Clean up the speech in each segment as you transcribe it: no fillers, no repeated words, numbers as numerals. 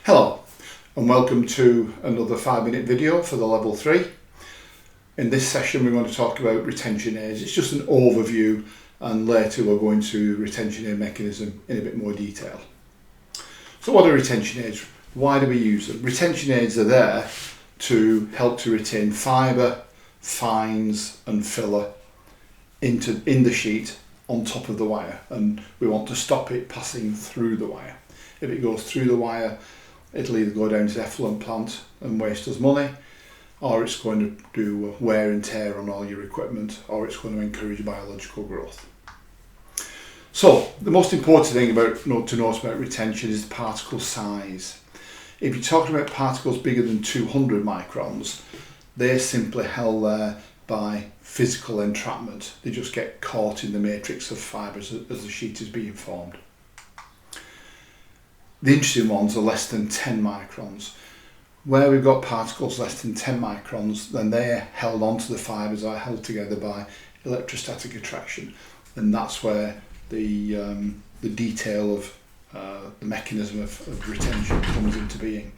Hello and welcome to another 5-minute video for the level 3. In this session we're going to talk about retention aids. It's just an overview and later we're going to retention aid mechanism in a bit more detail. So what are retention aids? Why do we use them? Retention aids are there to help to retain fibre, fines and filler in the sheet on top of the wire, and we want to stop it passing through the wire. If it goes through the wire, it'll either go down to effluent plant and waste us money, or it's going to do wear and tear on all your equipment, or it's going to encourage biological growth. So the most important thing to note about retention is the particle size. If you're talking about particles bigger than 200 microns, they're simply held there by physical entrapment. They just get caught in the matrix of fibres as the sheet is being formed. The interesting ones are less than 10 microns. Where we've got particles less than 10 microns, then they're held onto the fibres, are held together by electrostatic attraction, and that's where the detail of the mechanism of retention comes into being.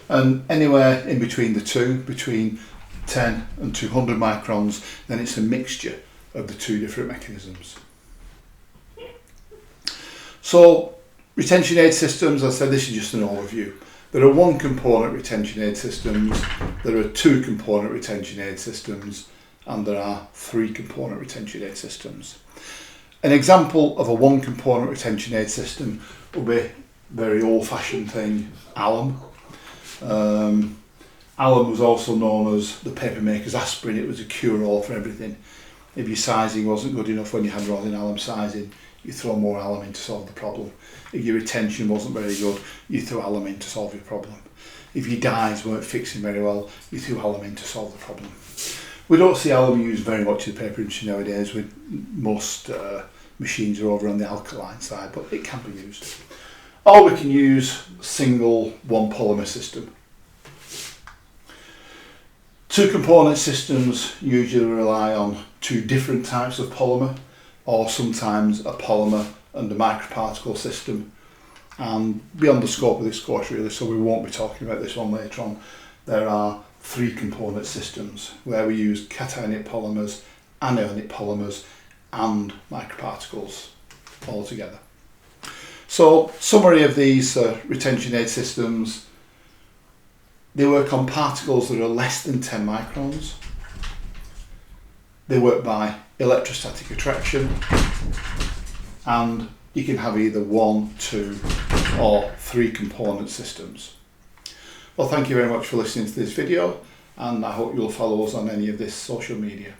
And anywhere in between the two, between 10 and 200 microns, then it's a mixture of the two different mechanisms. So retention aid systems, as I said, this is just an overview. There are one component retention aid systems, there are two component retention aid systems, and there are three component retention aid systems. An example of a one component retention aid system will be a very old fashioned thing, alum. Alum was also known as the papermaker's aspirin. It was a cure-all for everything. If your sizing wasn't good enough when you had rosin alum sizing, you throw more alum in to solve the problem. If your retention wasn't very good, you threw alum in to solve your problem. If your dyes weren't fixing very well, you threw alum in to solve the problem. We don't see alum used very much in the paper industry nowadays. Most machines are over on the alkaline side, but it can be used. Or we can use single one polymer system. Two component systems usually rely on two different types of polymer, or sometimes a polymer and a microparticle system. And beyond the scope of this course really, so we won't be talking about this one later on, there are three component systems where we use cationic polymers, anionic polymers and microparticles all together. So summary of these retention aid systems: they work on particles that are less than 10 microns. They work by electrostatic attraction, and you can have either one, two or three component systems. Well, thank you very much for listening to this video, and I hope you'll follow us on any of this social media.